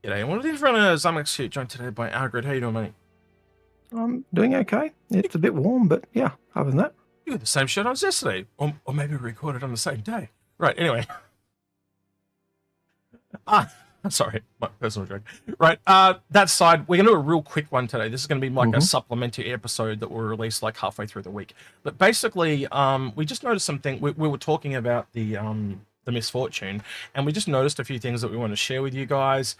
G'day, one of the Inforunners. I'm Execute, joined today by Algared. How you doing, mate? I'm doing okay. It's a bit warm, but yeah, other than that. You got the same shirt on as yesterday. Or maybe we recorded on the same day. Right, anyway. Sorry, my personal joke. Right, that side, we're going to do a real quick one today. This is going to be like a supplementary episode that will release like halfway through the week. But basically, we just noticed something. We were talking about the MISC Fortune, and we just noticed a few things that we want to share with you guys.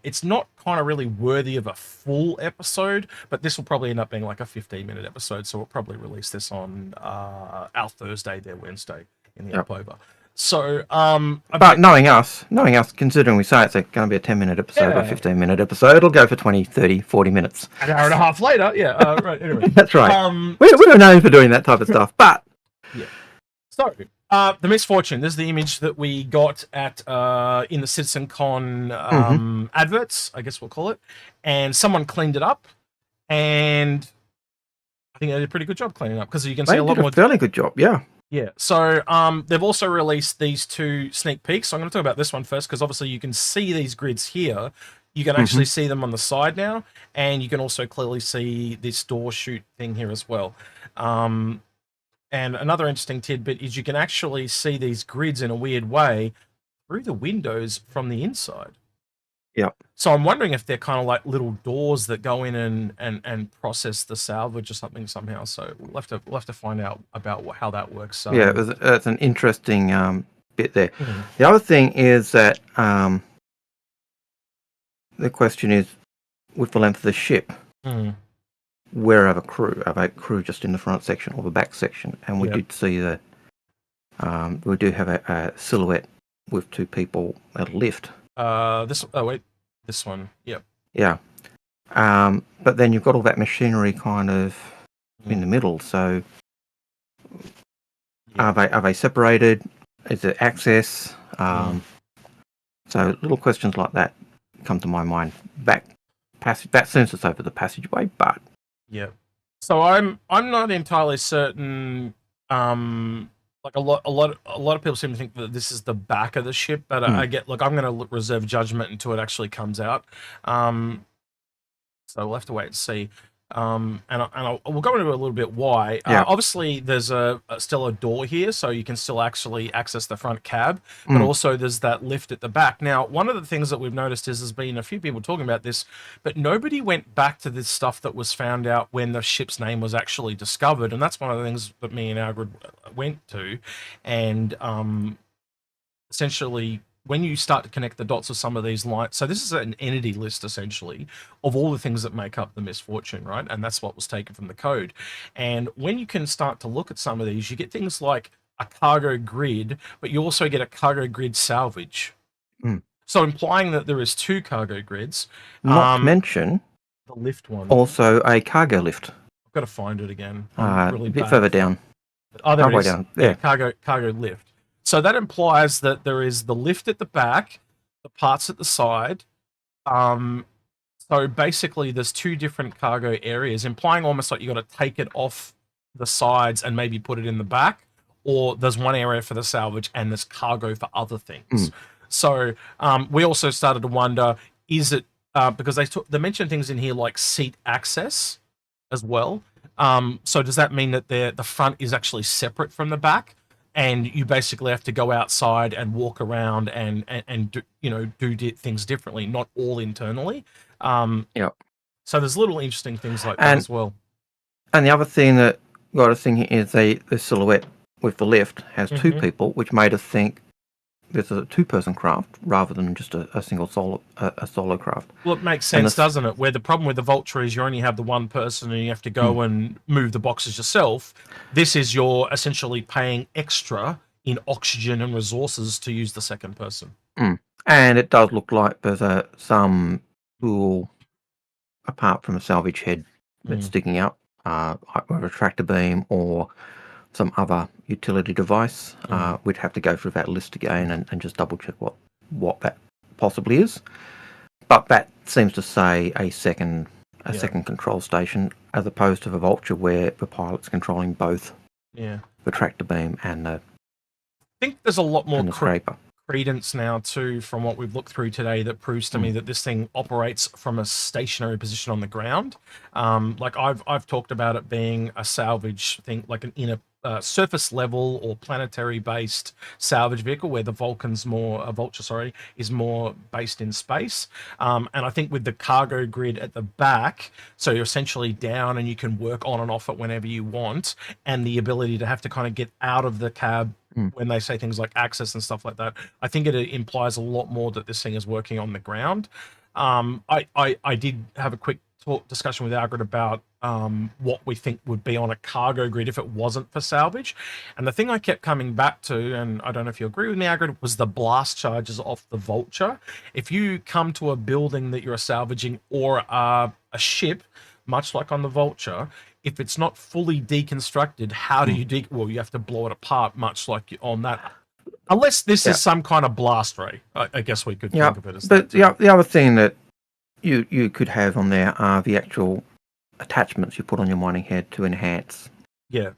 It's not kind of really worthy of a full episode, but this will probably end up being like a 15-minute episode, so we'll probably release this on our Thursday, their Wednesday in the October. So, but knowing us, considering we say it's going to be a 10-minute episode or 15-minute episode, it'll go for 20, 30, 40 minutes. An hour and a half later, yeah, right, anyway. That's right. We're known for doing that type of stuff, but... Yeah. So, the MISC Fortune, this is the image that we got at in the CitizenCon adverts, I guess we'll call it, and someone cleaned it up, and I think they did a pretty good job cleaning it up, because you can see a lot more... fairly good job, yeah. Yeah, so they've also released these two sneak peeks. So I'm going to talk about this one first, because obviously you can see these grids here. You can actually see them on the side now, and you can also clearly see this door shoot thing here as well. And another interesting tidbit is you can actually see these grids in a weird way through the windows from the inside. Yeah. So I'm wondering if they're kind of like little doors that go in and process the salvage or something somehow. So we'll have to find out about how that works. Yeah, it's an interesting bit there. The other thing is that the question is, with the length of the ship, where are the crew? Are they crew just in the front section or the back section? And we did see that we do have a silhouette with two people at a lift. This one. Yep. Yeah. But then you've got all that machinery kind of in the middle. So are they separated? Is it access? So little questions like that come to my mind. That seems it's over the passageway, but yeah. So I'm not entirely certain. Like a lot of people seem to think that this is the back of the ship, but I'm going to reserve judgment until it actually comes out. So we'll have to wait and see. And we'll go into a little bit why. Obviously, there's still a door here, so you can still actually access the front cab, but also there's that lift at the back. Now, one of the things that we've noticed is there's been a few people talking about this, but nobody went back to this stuff that was found out when the ship's name was actually discovered, and that's one of the things that me and Algared went to, and essentially, when you start to connect the dots of some of these lines, so this is an entity list essentially of all the things that make up the MISC Fortune, right? And that's what was taken from the code. And when you can start to look at some of these, you get things like a cargo grid, but you also get a cargo grid salvage. So implying that there is two cargo grids. Not to mention the lift one. Also a cargo lift. I've got to find it again. Really a bit further down. Oh, there it is. Down. Yeah, cargo lift. So that implies that there is the lift at the back, the parts at the side. So basically there's two different cargo areas, implying almost like you got to take it off the sides and maybe put it in the back, or there's one area for the salvage and there's cargo for other things. So we also started to wonder, is it, because they mentioned things in here like seat access as well. So does that mean that the front is actually separate from the back? And you basically have to go outside and walk around and do things differently, not all internally. So there's little interesting things like that as well. And the other thing that got us thinking is the silhouette with the lift has two people, which made us think there's a two-person craft rather than just a single solo craft. Well, it makes sense, doesn't it? Where the problem with the Vulture is you only have the one person and you have to go and move the boxes yourself. This is you're essentially paying extra in oxygen and resources to use the second person. And it does look like there's some tool apart from a salvage head that's sticking up, either a tractor beam or some other utility device. We'd have to go through that list again and just double check what that possibly is. But that seems to say a second control station, as opposed to the Vulture where the pilot's controlling both the tractor beam and the think there's a lot more scraper. credence now too from what we've looked through today that proves to me that this thing operates from a stationary position on the ground. Like I've talked about it being a salvage thing, like an inner surface level or planetary based salvage vehicle, where the Vulture, sorry, is more based in space. And I think with the cargo grid at the back, so you're essentially down and you can work on and off it whenever you want, and the ability to have to kind of get out of the cab when they say things like access and stuff like that, I think it implies a lot more that this thing is working on the ground. I did have a quick discussion with Algared about what we think would be on a cargo grid if it wasn't for salvage. And the thing I kept coming back to, and I don't know if you agree with me, Algared, was the blast charges off the Vulture. If you come to a building that you're salvaging or a ship, much like on the Vulture, if it's not fully deconstructed, how do you well, you have to blow it apart, much like on that. Unless this is some kind of blast ray, I guess we could think of it as but that. The other thing that you could have on there are the actual attachments you put on your mining head to enhance. Those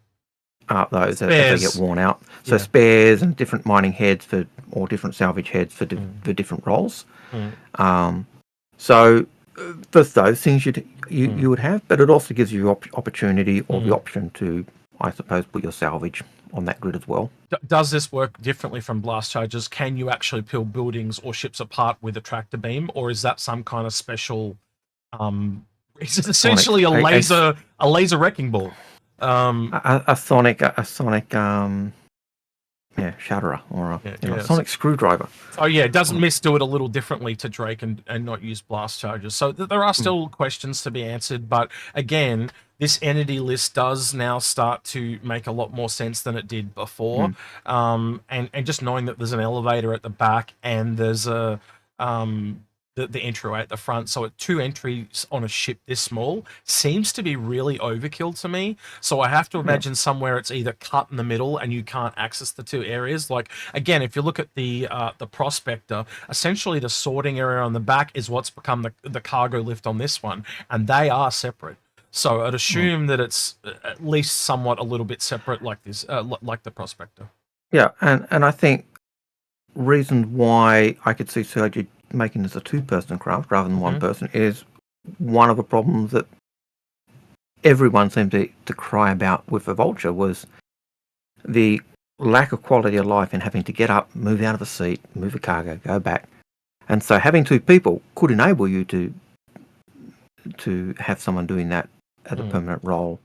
as they get worn out. So spares and different mining heads or different salvage heads for different roles. So there's those things you would have, but it also gives you opportunity or the option to, I suppose, put your salvage on that grid as well. Does this work differently from blast charges? Can you actually peel buildings or ships apart with a tractor beam, or is that some kind of special? Is it essentially a laser wrecking ball? A sonic shatterer or a sonic screwdriver. Oh yeah, doesn't MISC do it a little differently to Drake and not use blast charges? So there are still questions to be answered, but again, this entity list does now start to make a lot more sense than it did before. And just knowing that there's an elevator at the back and there's a the entryway at the front, so 2 entries on a ship this small seems to be really overkill to me. So I have to imagine somewhere it's either cut in the middle and you can't access the 2 areas. Like again, if you look at the Prospector, essentially the sorting area on the back is what's become the cargo lift on this one, and they are separate. So I'd assume that it's at least somewhat a little bit separate, like this, like the Prospector. Yeah, and I think reason why I could see Sergey making this a 2-person craft rather than 1 person is one of the problems that everyone seemed to cry about with the Vulture was the lack of quality of life in having to get up, move out of the seat, move a cargo, go back. And so having 2 people could enable you to have someone doing that as a permanent role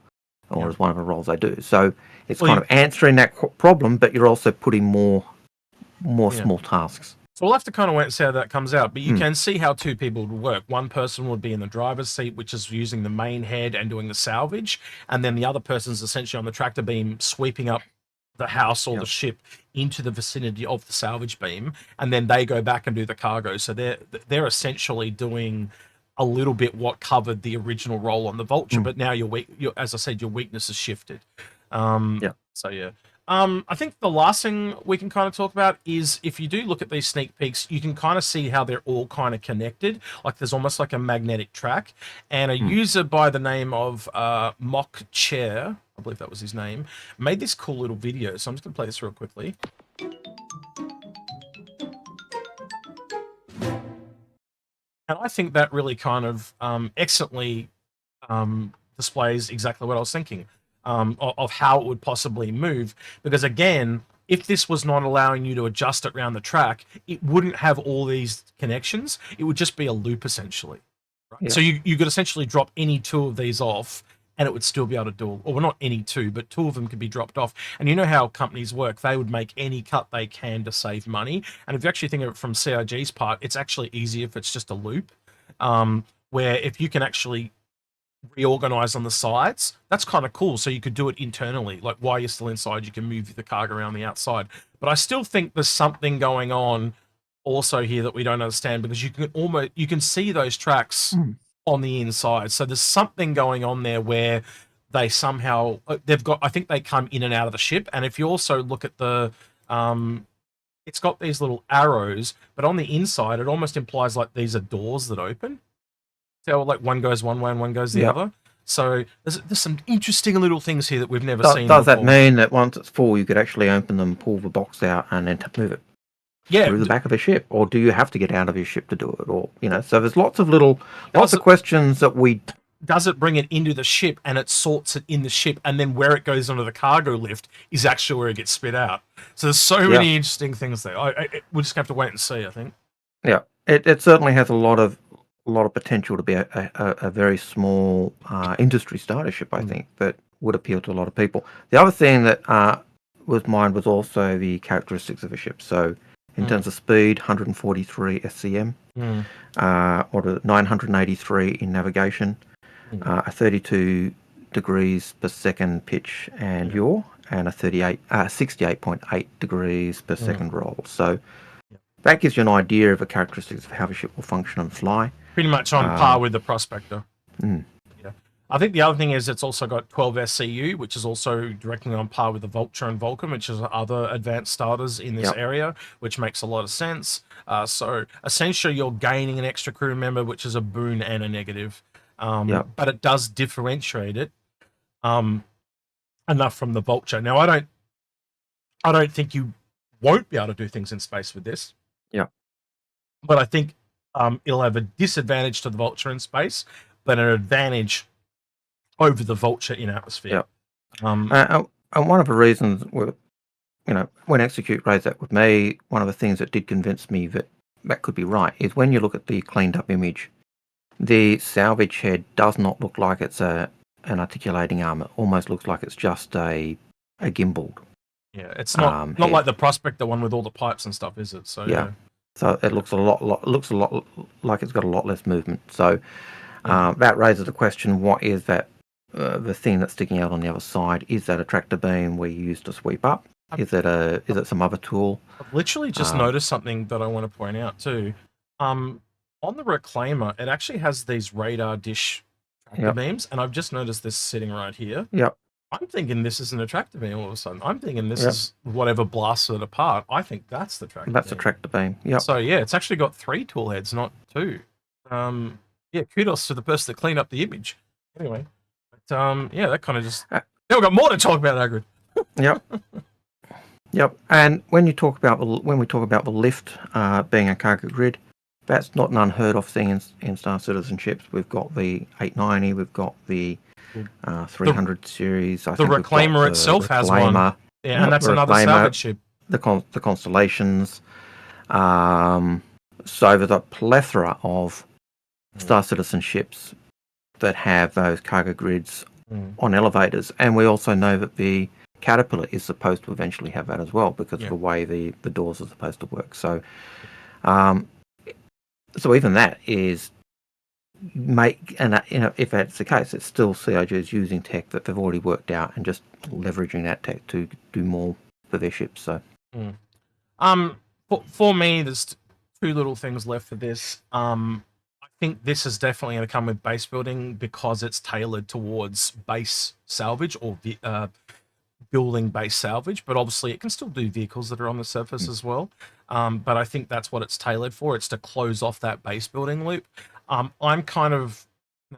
or as one of the roles they do. So it's kind of answering that problem, but you're also putting more small tasks. So we'll have to kind of wait and see how that comes out, but you can see how 2 people would work. 1 person would be in the driver's seat, which is using the main head and doing the salvage, and then the other person's essentially on the tractor beam sweeping up the house or the ship into the vicinity of the salvage beam, and then they go back and do the cargo. So they're essentially doing a little bit what covered the original role on the Vulture, but now as I said, your weakness has shifted. So yeah. I think the last thing we can kind of talk about is if you do look at these sneak peeks, you can kind of see how they're all kind of connected. Like there's almost like a magnetic track, and a user by the name of Mock Chair, I believe that was his name, made this cool little video. So I'm just going to play this real quickly. And I think that really kind of excellently displays exactly what I was thinking. Of how it would possibly move, because again, if this was not allowing you to adjust it around the track, it wouldn't have all these connections. It would just be a loop essentially. Right? So you could essentially drop any 2 of these off and it would still be able to do, or well, not any 2, but 2 of them could be dropped off. And you know how companies work. They would make any cut they can to save money. And if you actually think of it from CIG's part, it's actually easier if it's just a loop, where if you can actually reorganize on the sides, that's kind of cool. So you could do it internally, like while you're still inside, you can move the cargo around the outside. But I still think there's something going on also here that we don't understand, because you can see those tracks on the inside. So there's something going on there where they somehow I think they come in and out of the ship. And if you also look at the it's got these little arrows, but on the inside it almost implies like these are doors that open. So like one goes one way and one goes the other. So there's some interesting little things here that we've never seen Does before. that mean that once it's full, you could actually open them, pull the box out, and then move it? through the back of a ship, or do you have to get out of your ship to do it, or so there's lots of questions that we. Does it bring it into the ship and it sorts it in the ship, and then where it goes onto the cargo lift is actually where it gets spit out? So there's so many interesting things there. We'll just have to wait and see, I think. Yeah, it certainly has a lot of potential to be a very small industry starter ship, I think, that would appeal to a lot of people. The other thing that was mined was also the characteristics of a ship. So in terms of speed, 143 SCM, or 983 in navigation, a 32 degrees per second pitch and yaw, and a 68.8 degrees per second roll. So that gives you an idea of the characteristics of how the ship will function and fly. Pretty much on par with the Prospector. Yeah. I think the other thing is it's also got 12 SCU, which is also directly on par with the Vulture and Vulcan, which is other advanced starters in this area, which makes a lot of sense. So essentially you're gaining an extra crew member, which is a boon and a negative. But it does differentiate it enough from the Vulture. Now, I don't think you won't be able to do things in space with this. Yeah. But I think it'll have a disadvantage to the Vulture in space, but an advantage over the Vulture in atmosphere. And one of the reasons, when Execute raised that with me, one of the things that did convince me that could be right is when you look at the cleaned up image, the salvage head does not look like it's an articulating arm. It almost looks like it's just a gimbaled. Yeah, it's not like the Prospector one with all the pipes and stuff, is it? So so it looks a lot like it's got a lot less movement. So that raises the question: what is that? The thing that's sticking out on the other side, is that a tractor beam we use to sweep up? Is it some other tool? I've literally just noticed something that I want to point out too. On the Reclaimer, it actually has these radar dish tractor beams, and I've just noticed this sitting right here. Yep. I'm thinking this isn't a tractor beam all of a sudden. I'm thinking this is whatever blasted it apart. I think that's the tractor beam. That's a tractor beam, yeah. So yeah, it's actually got 3 tool heads, not 2. Kudos to the person that cleaned up the image. Anyway, but, that kind of just... Now we've got more to talk about, Algared. Yep. And when we talk about the lift being a cargo grid, that's not an unheard of thing in Star Citizen ships. We've got the 890, we've got the 300 series. The Reclaimer itself has one. Yeah, and that's another salvage ship. The Constellations. So there's a plethora of Star Citizen ships that have those cargo grids on elevators. And we also know that the Caterpillar is supposed to eventually have that as well because of the way the doors are supposed to work. So so even that is if that's the case, it's still CIG is using tech that they've already worked out and just leveraging that tech to do more for their ships. So, for me, there's 2 little things left for this. I think this is definitely going to come with base building because it's tailored towards base salvage or building base salvage, but obviously it can still do vehicles that are on the surface as well. But I think that's what it's tailored for. It's to close off that base building loop. I'm kind of,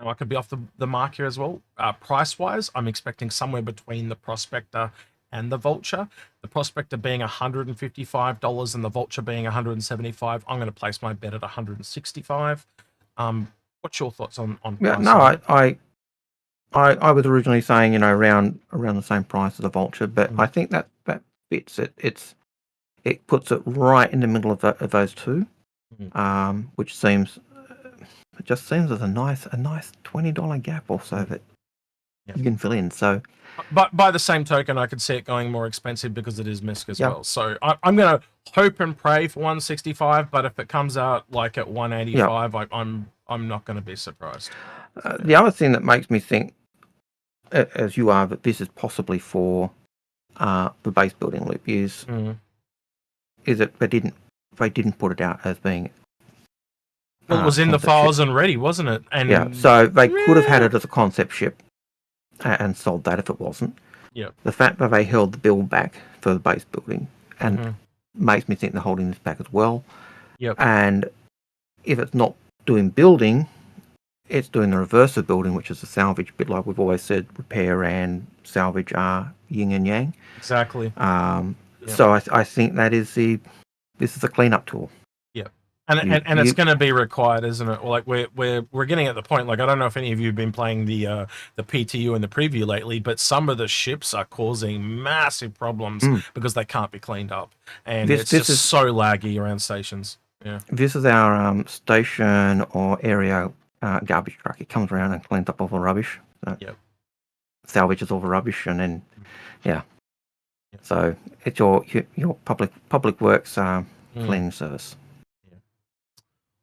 I could be off the mark here as well. Price-wise, I'm expecting somewhere between the Prospector and the Vulture. The Prospector being $155 and the Vulture being $175. I'm going to place my bet at $165. What's your thoughts on price? Yeah, no, I was originally saying, around the same price as the Vulture, but I think that fits it. It puts it right in the middle of those two, which seems as a nice $20 gap or so that you can fill in. So, but by the same token, I could see it going more expensive because it is MISC as well. So I'm going to hope and pray for 165, but if it comes out like at 185, I'm not going to be surprised. The other thing that makes me think, as you are, that this is possibly for the base building loop is that they didn't put it out as being. Well, it was in the files and ready, wasn't it? And so they could have had it as a concept ship and sold that if it wasn't. Yeah. The fact that they held the build back for the base building and makes me think they're holding this back as well. Yep. And if it's not doing building, it's doing the reverse of building, which is the salvage bit. Like we've always said, repair and salvage are yin and yang. Exactly. So I think that is the this is a cleanup tool. Yeah. And it's going to be required, isn't it? Like we're getting at the point. Like I don't know if any of you have been playing the PTU and the preview lately, but some of the ships are causing massive problems because they can't be cleaned up, and it's just so laggy around stations. Yeah. This is our station or area garbage truck. It comes around and cleans up all the rubbish. Yep. Salvages all the rubbish, and then so it's your public works cleaning service.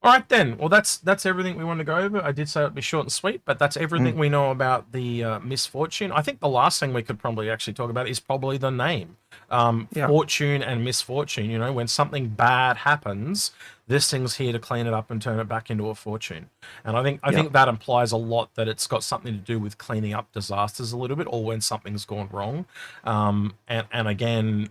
All right, then. Well, that's everything we wanted to go over. I did say it'd be short and sweet, but that's everything we know about the MISC Fortune. I think the last thing we could probably actually talk about is probably the name. Fortune and MISC Fortune. You know, when something bad happens, this thing's here to clean it up and turn it back into a fortune. And I think that implies a lot that it's got something to do with cleaning up disasters a little bit, or when something's gone wrong. And again,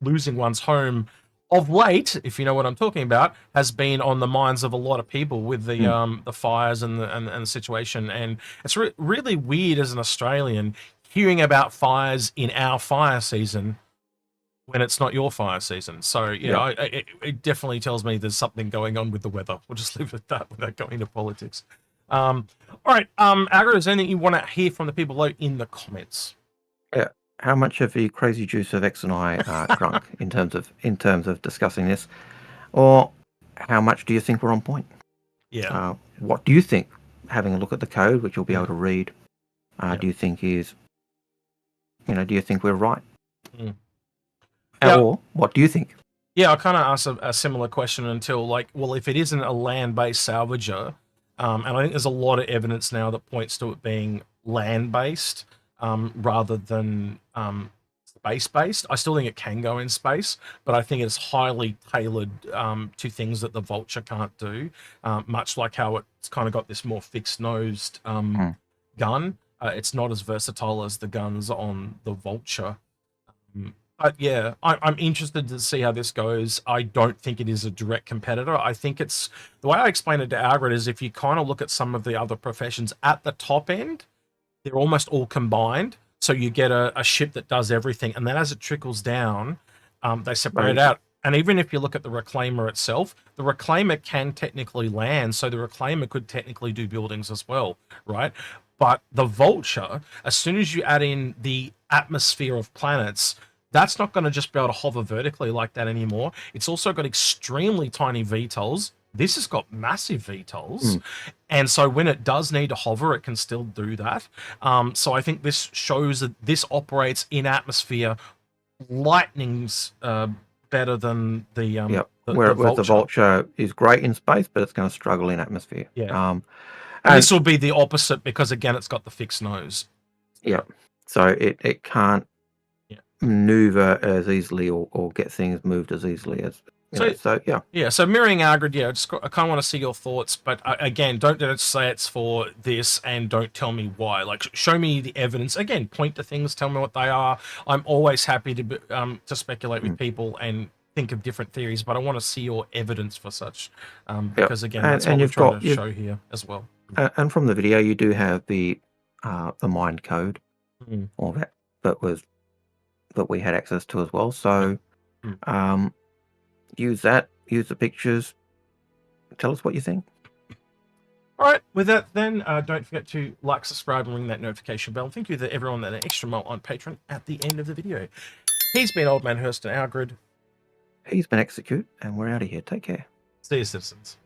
losing one's home of late, if you know what I'm talking about, has been on the minds of a lot of people with the fires and the situation. And it's really weird as an Australian hearing about fires in our fire season when it's not your fire season. So it definitely tells me there's something going on with the weather. We'll just leave it at that without going into politics. All right, Algared, is there anything you want to hear from the people below in the comments? Yeah. How much of the crazy juice of X and I drunk in terms of discussing this, or how much do you think we're on point? Yeah. What do you think? Having a look at the code, which you'll be able to read, do you think is, do you think we're right? Or what do you think? Yeah, I kind of asked a similar question until well, if it isn't a land-based salvager, and I think there's a lot of evidence now that points to it being land-based. Rather than space-based. I still think it can go in space, but I think it's highly tailored to things that the Vulture can't do, much like how it's kind of got this more fixed-nosed gun. It's not as versatile as the guns on the Vulture. But yeah, I'm interested to see how this goes. I don't think it is a direct competitor. I think it's... The way I explain it to Algared is if you kind of look at some of the other professions at the top end, they're almost all combined. So you get a ship that does everything. And then as it trickles down, they separate it out. And even if you look at the Reclaimer itself, the Reclaimer can technically land. So the Reclaimer could technically do buildings as well, right? But the Vulture, as soon as you add in the atmosphere of planets, that's not going to just be able to hover vertically like that anymore. It's also got extremely tiny VTOLs. This has got massive VTOLs, and so when it does need to hover, it can still do that. So I think this shows that this operates in atmosphere lightnings better than the whereas the Vulture is great in space, but it's going to struggle in atmosphere. Yeah, and this will be the opposite because again, it's got the fixed nose. Yeah, so it can't maneuver as easily or get things moved as easily as. So mirroring Algared, I kind of want to see your thoughts, but again, don't say it's for this and don't tell me why. Like, show me the evidence. Again, point to things, tell me what they are. I'm always happy to speculate with people and think of different theories, but I want to see your evidence for such, because again, that's what we're trying to show here as well. And from the video, you do have the mind code, all that we had access to as well. So. Use that, use the pictures, tell us what you think. All right, with that then, don't forget to like, subscribe, and ring that notification bell. Thank you to everyone that an extra mile on Patreon at the end of the video. He's been Old Man Hurst and Algared. He's been Execute, and we're out of here. Take care. See you, citizens.